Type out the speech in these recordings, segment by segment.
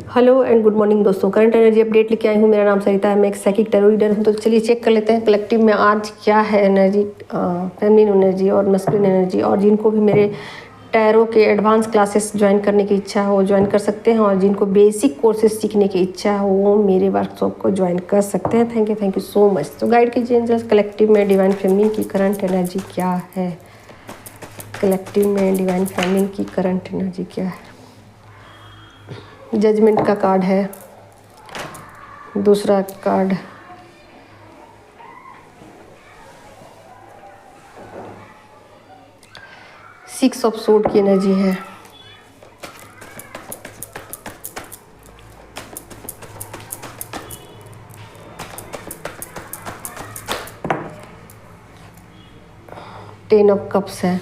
Hello and good morning दोस्तों, current energy update लेके आई हूँ। मेरा नाम सरिता है, मैं एक साइकिक टैरो रीडर हूँ। तो चलिए चेक कर लेते हैं कलेक्टिव में आज क्या है एनर्जी, फेमिनिन एनर्जी और मस्कुलिन एनर्जी। और जिनको भी मेरे टैरो के एडवांस क्लासेस ज्वाइन करने की इच्छा हो ज्वाइन कर सकते हैं, और जिनको बेसिक कोर्सेज सीखने की इच्छा हो वो मेरे वर्कशॉप को ज्वाइन कर सकते हैं। Thank you so much. तो गाइड कीजिए एंजल्स, कलेक्टिव में डिवाइन फेमिनिन की करंट एनर्जी क्या है। कलेक्टिव में डिवाइन फेमिनिन की करंट एनर्जी क्या है। जजमेंट का कार्ड है, दूसरा कार्ड सिक्स ऑफ सोर्ड की एनर्जी है, टेन ऑफ कप्स है,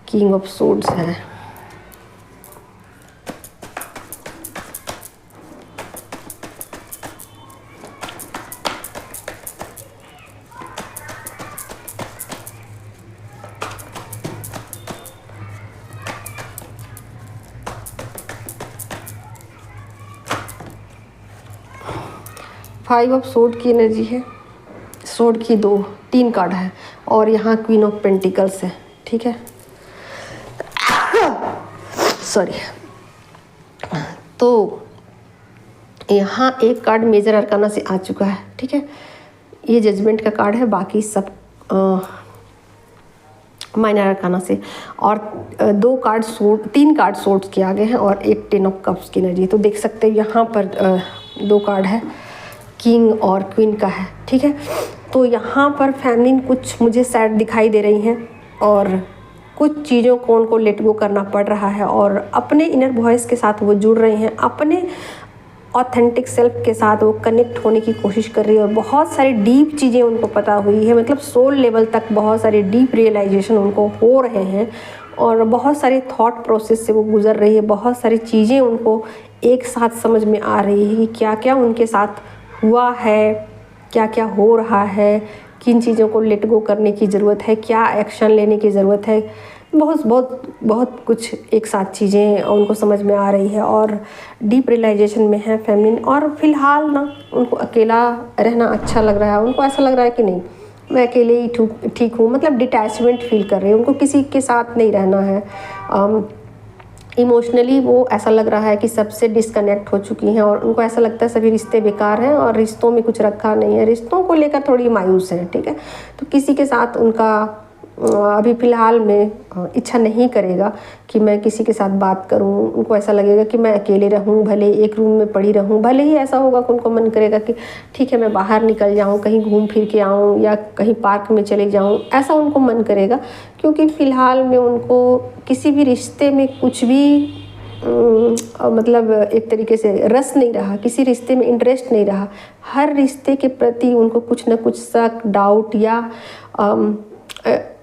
किंग ऑफ सोर्ड्स है, फाइव ऑफ सोर्ड की एनर्जी है। सोर्ड की तीन कार्ड है और यहाँ क्वीन ऑफ पेंटिकल्स है। ठीक है, सॉरी। तो यहाँ एक कार्ड मेजर अरकाना से आ चुका है। ठीक है, ये जजमेंट का कार्ड है, बाकी सब माइनर अरकाना से। और तीन कार्ड सोर्ड्स के आगे हैं और एक टेन ऑफ कप्स की एनर्जी। तो देख सकते हैं यहाँ पर दो कार्ड है, किंग और क्वीन का है। ठीक है, तो यहाँ पर फैमिलिन कुछ मुझे सैड दिखाई दे रही हैं और कुछ चीज़ों को उनको लेट गो करना पड़ रहा है और अपने इनर वॉइस के साथ वो जुड़ रही हैं, अपने ऑथेंटिक सेल्फ के साथ वो कनेक्ट होने की कोशिश कर रही है। और बहुत सारी डीप चीज़ें उनको पता हुई है, मतलब सोल लेवल तक बहुत सारे डीप रियलाइजेशन उनको हो रहे हैं और बहुत सारे थॉट प्रोसेस से वो गुजर रही है। बहुत सारी चीज़ें उनको एक साथ समझ में आ रही है कि क्या क्या उनके साथ हुआ है, क्या क्या हो रहा है, किन चीज़ों को लेट गो करने की ज़रूरत है, क्या एक्शन लेने की ज़रूरत है। बहुत बहुत बहुत कुछ एक साथ चीज़ें उनको समझ में आ रही है और डीप रियलाइजेशन में है फेमिनिन। और फिलहाल ना उनको अकेला रहना अच्छा लग रहा है। उनको ऐसा लग रहा है कि नहीं, मैं अकेले ही ठीक हूँ, मतलब डिटैचमेंट फील कर रही है। उनको किसी के साथ नहीं रहना है। इमोशनली वो ऐसा लग रहा है कि सबसे डिस्कनेक्ट हो चुकी हैं और उनको ऐसा लगता है सभी रिश्ते बेकार हैं और रिश्तों में कुछ रखा नहीं है। रिश्तों को लेकर थोड़ी मायूस हैं। ठीक है, तो किसी के साथ उनका अभी फ़िलहाल में इच्छा नहीं करेगा कि मैं किसी के साथ बात करूं। उनको ऐसा लगेगा कि मैं अकेले रहूं, भले एक रूम में पड़ी रहूं। भले ही ऐसा होगा कि उनको मन करेगा कि ठीक है मैं बाहर निकल जाऊं, कहीं घूम फिर के आऊं या कहीं पार्क में चले जाऊं, ऐसा उनको मन करेगा। क्योंकि फ़िलहाल में उनको किसी भी रिश्ते में कुछ भी मतलब एक तरीके से रस नहीं रहा, किसी रिश्ते में इंटरेस्ट नहीं रहा। हर रिश्ते के प्रति उनको कुछ ना कुछ शक, डाउट या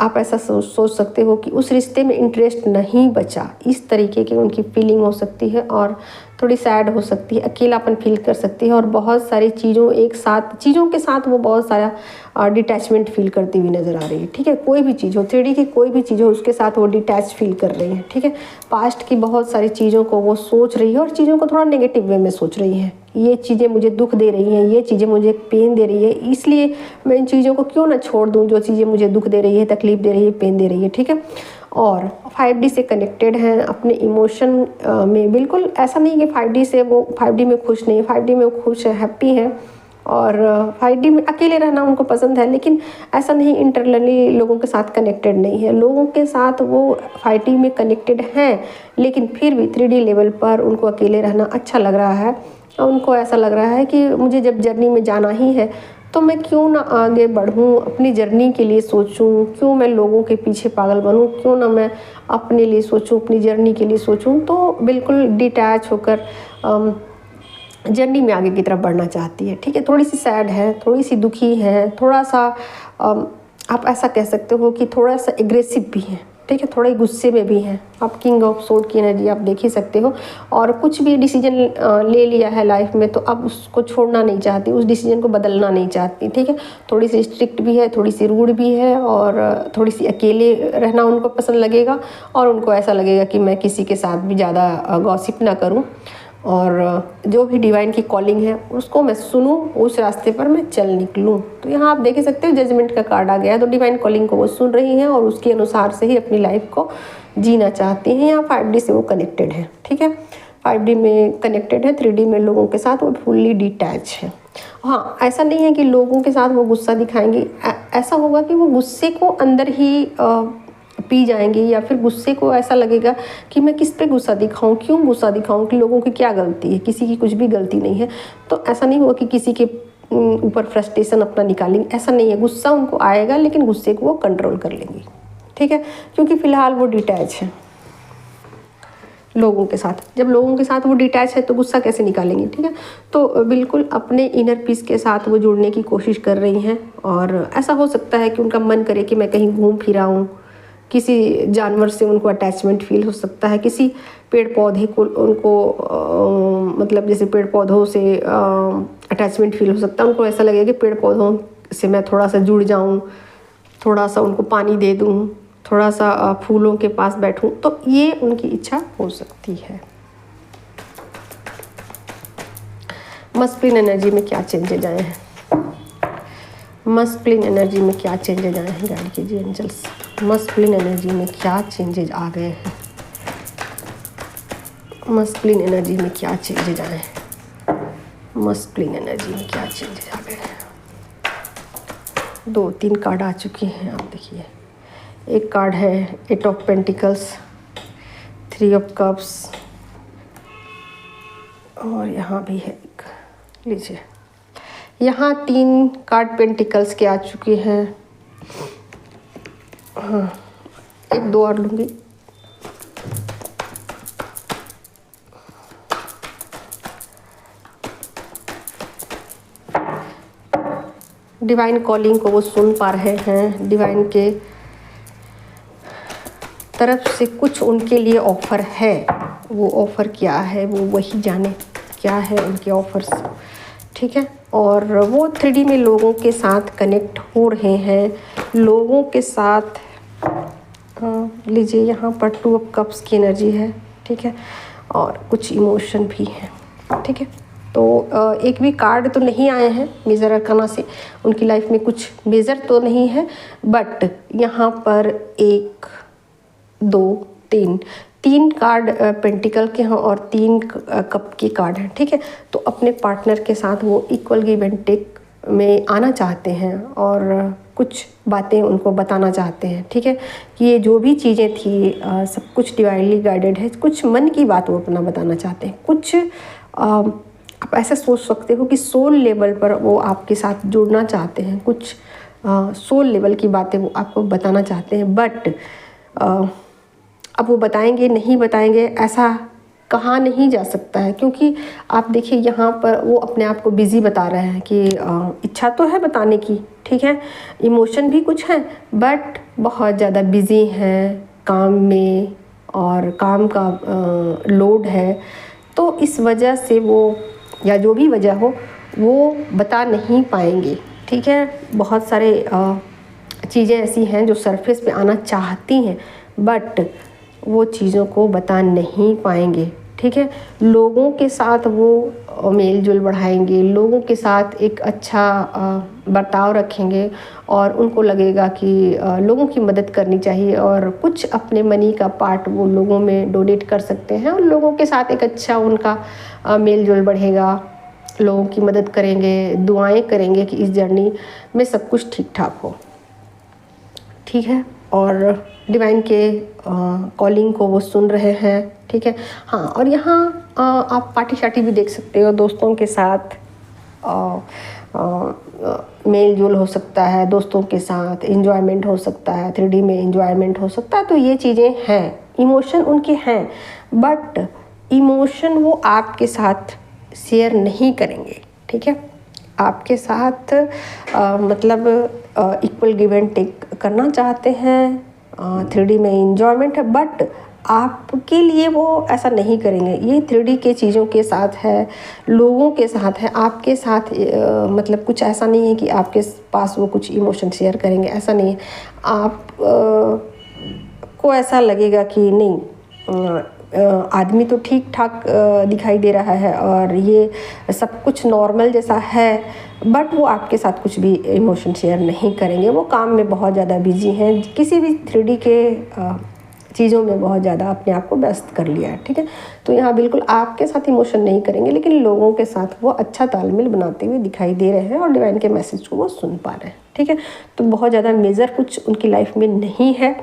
आप ऐसा सोच सकते हो कि उस रिश्ते में इंटरेस्ट नहीं बचा। इस तरीके की उनकी फीलिंग हो सकती है और थोड़ी सैड हो सकती है, अकेलापन फील कर सकती है और बहुत सारी चीज़ों के साथ वो बहुत सारा डिटैचमेंट फील करती हुई नज़र आ रही है। ठीक है, कोई भी चीज़ हो, 3D की कोई भी चीज़ हो, उसके साथ वो डिटैच फील कर रही है। ठीक है, पास्ट की बहुत सारी चीज़ों को वो सोच रही है और चीज़ों को थोड़ा नेगेटिव वे में सोच रही है। ये चीज़ें मुझे दुख दे रही हैं, ये चीज़ें मुझे पेन दे रही है, इसलिए मैं इन चीज़ों को क्यों ना छोड़ दूँ जो चीज़ें मुझे दुख दे रही है, तकलीफ़ दे रही है, पेन दे रही है। ठीक है, और 5D से कनेक्टेड हैं अपने इमोशन में। बिल्कुल ऐसा नहीं कि 5D से वो 5D में खुश नहीं है, 5D में वो खुश है, हैप्पी हैं और 5D में अकेले रहना उनको पसंद है। लेकिन ऐसा नहीं इंटरनली लोगों के साथ कनेक्टेड नहीं है। लोगों के साथ वो 5D में कनेक्टेड हैं, लेकिन फिर भी 3D लेवल पर उनको अकेले रहना अच्छा लग रहा है। उनको ऐसा लग रहा है कि मुझे जब जर्नी में जाना ही है तो मैं क्यों ना आगे बढ़ूं, अपनी जर्नी के लिए सोचूं, क्यों मैं लोगों के पीछे पागल बनूं, क्यों ना मैं अपने लिए सोचूं, अपनी जर्नी के लिए सोचूं। तो बिल्कुल डिटैच होकर जर्नी में आगे की तरफ बढ़ना चाहती है। ठीक है, थोड़ी सी सैड है, थोड़ी सी दुखी है, थोड़ा सा आप ऐसा कह सकते हो कि थोड़ा सा एग्रेसिव भी है। ठीक है, थोड़े गुस्से में भी हैं। आप किंग ऑफ सोर्ड की एनर्जी आप देख ही सकते हो, और कुछ भी डिसीजन ले लिया है लाइफ में तो अब उसको छोड़ना नहीं चाहती, उस डिसीजन को बदलना नहीं चाहती। ठीक है, थोड़ी सी स्ट्रिक्ट भी है, थोड़ी सी रूड भी है, और थोड़ी सी अकेले रहना उनको पसंद लगेगा, और उनको ऐसा लगेगा कि मैं किसी के साथ भी ज़्यादा गॉसिप ना करूँ, और जो भी डिवाइन की कॉलिंग है उसको मैं सुनूं, उस रास्ते पर मैं चल निकलूं। तो यहाँ आप देख ही सकते हो जजमेंट का कार्ड आ गया है, तो डिवाइन कॉलिंग को वो सुन रही हैं और उसके अनुसार से ही अपनी लाइफ को जीना चाहती हैं। यहाँ 5D से वो कनेक्टेड है। ठीक है, 5D में कनेक्टेड है, 3D में लोगों के साथ वो फुल्ली डिटैच है। हाँ, ऐसा नहीं है कि लोगों के साथ वो गुस्सा दिखाएंगी, ऐसा होगा कि वो गुस्से को अंदर ही पी जाएंगे, या फिर गुस्से को ऐसा लगेगा कि मैं किस पे गुस्सा दिखाऊं, क्यों गुस्सा दिखाऊं, कि लोगों की क्या गलती है, किसी की कुछ भी गलती नहीं है। तो ऐसा नहीं होगा कि किसी के ऊपर फ्रस्ट्रेशन अपना निकालेंगे, ऐसा नहीं है। गुस्सा उनको आएगा लेकिन गुस्से को वो कंट्रोल कर लेंगी। ठीक है, क्योंकि फ़िलहाल वो डिटैच है लोगों के साथ। जब लोगों के साथ वो डिटैच है तो गुस्सा कैसे निकालेंगी। ठीक है, तो बिल्कुल अपने इनर पीस के साथ वो जुड़ने की कोशिश कर रही हैं, और ऐसा हो सकता है कि उनका मन करे कि मैं कहीं घूम फिर आऊँ, किसी जानवर से उनको अटैचमेंट फील हो सकता है, किसी पेड़ पौधे को उनको मतलब जैसे पेड़ पौधों से अटैचमेंट फील हो सकता है। उनको ऐसा लगेगा कि पेड़ पौधों से मैं थोड़ा सा जुड़ जाऊं, थोड़ा सा उनको पानी दे दूं, थोड़ा सा फूलों के पास बैठूं, तो ये उनकी इच्छा हो सकती है। मस्कुलिन एनर्जी में क्या चेंजेज आए हैं, मस्कुलिन एनर्जी में क्या चेंजेज आए हैं, गाइड कीजिए एंजल्स। मस्कुलिन एनर्जी में क्या चेंजेज आ गए हैं, मस्कुलिन एनर्जी में क्या चेंजेज आए हैं, मस्कुलिन एनर्जी में क्या चेंजेज आ गए हैं। 2-3 कार्ड आ चुके हैं, आप देखिए। एक कार्ड है 8 ऑफ पेंटिकल्स, 3 ऑफ कप्स, और यहाँ भी है एक, लीजिए यहाँ 3 कार्ड पेंटिकल्स के आ चुके हैं। हाँ, 1-2 और लूँगी। डिवाइन कॉलिंग को वो सुन पा रहे हैं, डिवाइन के तरफ से कुछ उनके लिए ऑफ़र है। वो ऑफ़र क्या है वो वही जाने, क्या है उनके ऑफ़र्स। ठीक है, और वो 3D में लोगों के साथ कनेक्ट हो रहे हैं, लोगों के साथ। लीजिए यहाँ पर 2 ऑफ कप्स की एनर्जी है। ठीक है, और कुछ इमोशन भी है। ठीक है, तो एक भी कार्ड तो नहीं आए हैं मेजर अरकाना से, उनकी लाइफ में कुछ मेजर तो नहीं है, बट यहाँ पर 1, 2, 3 कार्ड पेंटिकल के हैं और 3 कप के कार्ड हैं। ठीक है, तो अपने पार्टनर के साथ वो इक्वल गिव एंड टेक में आना चाहते हैं, और कुछ बातें उनको बताना चाहते हैं। ठीक है, कि ये जो भी चीज़ें थी सब कुछ डिवाइनली गाइडेड है। कुछ मन की बात वो अपना बताना चाहते हैं, कुछ आप ऐसा सोच सकते हो कि सोल लेवल पर वो आपके साथ जुड़ना चाहते हैं, कुछ सोल लेवल की बातें वो आपको बताना चाहते हैं। बट अब वो बताएंगे नहीं बताएंगे ऐसा कहा नहीं जा सकता है, क्योंकि आप देखिए यहाँ पर वो अपने आप को बिज़ी बता रहे हैं कि इच्छा तो है बताने की। ठीक है, इमोशन भी कुछ है, बट बहुत ज़्यादा बिज़ी हैं काम में, और काम का लोड है, तो इस वजह से वो, या जो भी वजह हो, वो बता नहीं पाएंगे। ठीक है, बहुत सारे चीज़ें ऐसी हैं जो सरफेस पे आना चाहती हैं, बट वो चीज़ों को बता नहीं पाएंगे। ठीक है, लोगों के साथ वो मेल जोल बढ़ाएंगे, लोगों के साथ एक अच्छा बर्ताव रखेंगे, और उनको लगेगा कि लोगों की मदद करनी चाहिए, और कुछ अपने मनी का पार्ट वो लोगों में डोनेट कर सकते हैं, और लोगों के साथ एक अच्छा उनका मेल जोल बढ़ेगा, लोगों की मदद करेंगे, दुआएं करेंगे कि इस जर्नी में सब कुछ ठीक ठाक हो। ठीक है, और डिवाइन के कॉलिंग को वो सुन रहे हैं। ठीक है, हाँ, और यहाँ आप पार्टी शार्टी भी देख सकते हो, दोस्तों के साथ मेल जोल हो सकता है, दोस्तों के साथ एंजॉयमेंट हो सकता है, 3D में एंजॉयमेंट हो सकता है। तो ये चीज़ें हैं, इमोशन उनके हैं, बट इमोशन वो आपके साथ शेयर नहीं करेंगे। ठीक है, आपके साथ मतलब इक्वल गिव एंड टेक करना चाहते हैं, 3D में इंजॉयमेंट है, बट आपके लिए वो ऐसा नहीं करेंगे। ये 3D के चीज़ों के साथ है, लोगों के साथ है, आपके साथ मतलब कुछ ऐसा नहीं है कि आपके पास वो कुछ इमोशन शेयर करेंगे, ऐसा नहीं है। आप को ऐसा लगेगा कि नहीं, आदमी तो ठीक ठाक दिखाई दे रहा है और ये सब कुछ नॉर्मल जैसा है, बट वो आपके साथ कुछ भी इमोशन शेयर नहीं करेंगे। वो काम में बहुत ज़्यादा बिजी हैं, किसी भी 3D के चीज़ों में बहुत ज़्यादा अपने आप को व्यस्त कर लिया है, ठीक है। तो यहाँ बिल्कुल आपके साथ इमोशन नहीं करेंगे, लेकिन लोगों के साथ वो अच्छा तालमेल बनाते हुए दिखाई दे रहे हैं और डिवाइन के मैसेज को वो सुन पा रहे हैं, ठीक है। तो बहुत ज़्यादा मेजर कुछ उनकी लाइफ में नहीं है,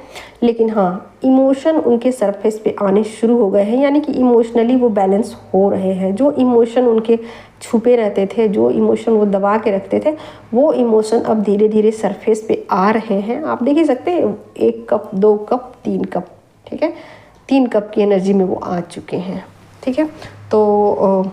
लेकिन हाँ, इमोशन उनके सरफेस पे आने शुरू हो गए हैं, यानी कि इमोशनली वो बैलेंस हो रहे हैं। जो इमोशन उनके छुपे रहते थे, जो इमोशन वो दबा के रखते थे, वो इमोशन अब धीरे धीरे सरफेस पे आ रहे हैं। आप देख ही सकते हैं, 1 कप, 2 कप, 3 कप, ठीक है, 3 कप की एनर्जी में वो आ चुके हैं, ठीक है। तो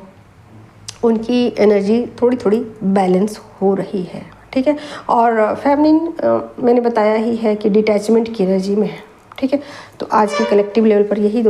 उनकी एनर्जी थोड़ी थोड़ी बैलेंस हो रही है, ठीक है। और फेमिनिन मैंने बताया ही है कि डिटैचमेंट की एनर्जी में है, ठीक है। तो आज की कलेक्टिव लेवल पर यही